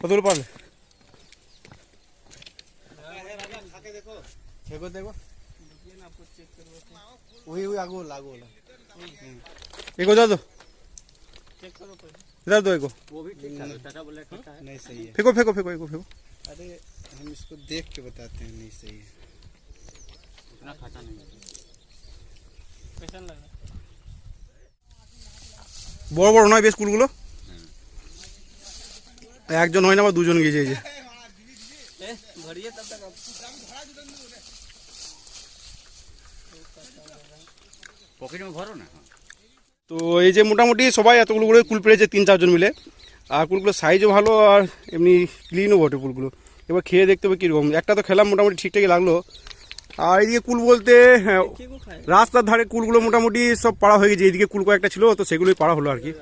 কতগুলো পারলে? देखो देखो वही वही आगो लागो एगो दे दो, इधर दो एगो। वो भी ठीक है, चाचा बोले खाता है। नहीं सही है। फेंको फेंको फेंको एगो फेंको। अरे हम इसको देख के बताते हैं, नहीं सही है। उतना खाता नहीं है। कैसा लगा? বড় বড় নয় বেশ কুলগুলো, একজন হয় না বা দুজন গিয়েছে এই যে। भरिए तब तक पॉकेट में भरो ना। তো এই যে মোটামুটি সবাই এতগুলো করে কুল পেরেছে 3-4 জন মিলে, আর কুলগুলোর সাইজও ভালো আর এমনি ক্লিনও বটে কুলগুলো। এবার খেয়ে দেখতে হবে কীরকম। একটা তো খেলাম মোটামুটি ঠিকঠাকই লাগলো। আর এইদিকে কুল বলতে রাস্তার ধারে কুলগুলো মোটামুটি সব পাড়া হয়ে গেছে। এইদিকে কুল কয়েকটা ছিল তো সেগুলোই পাড়া হলো আর কি।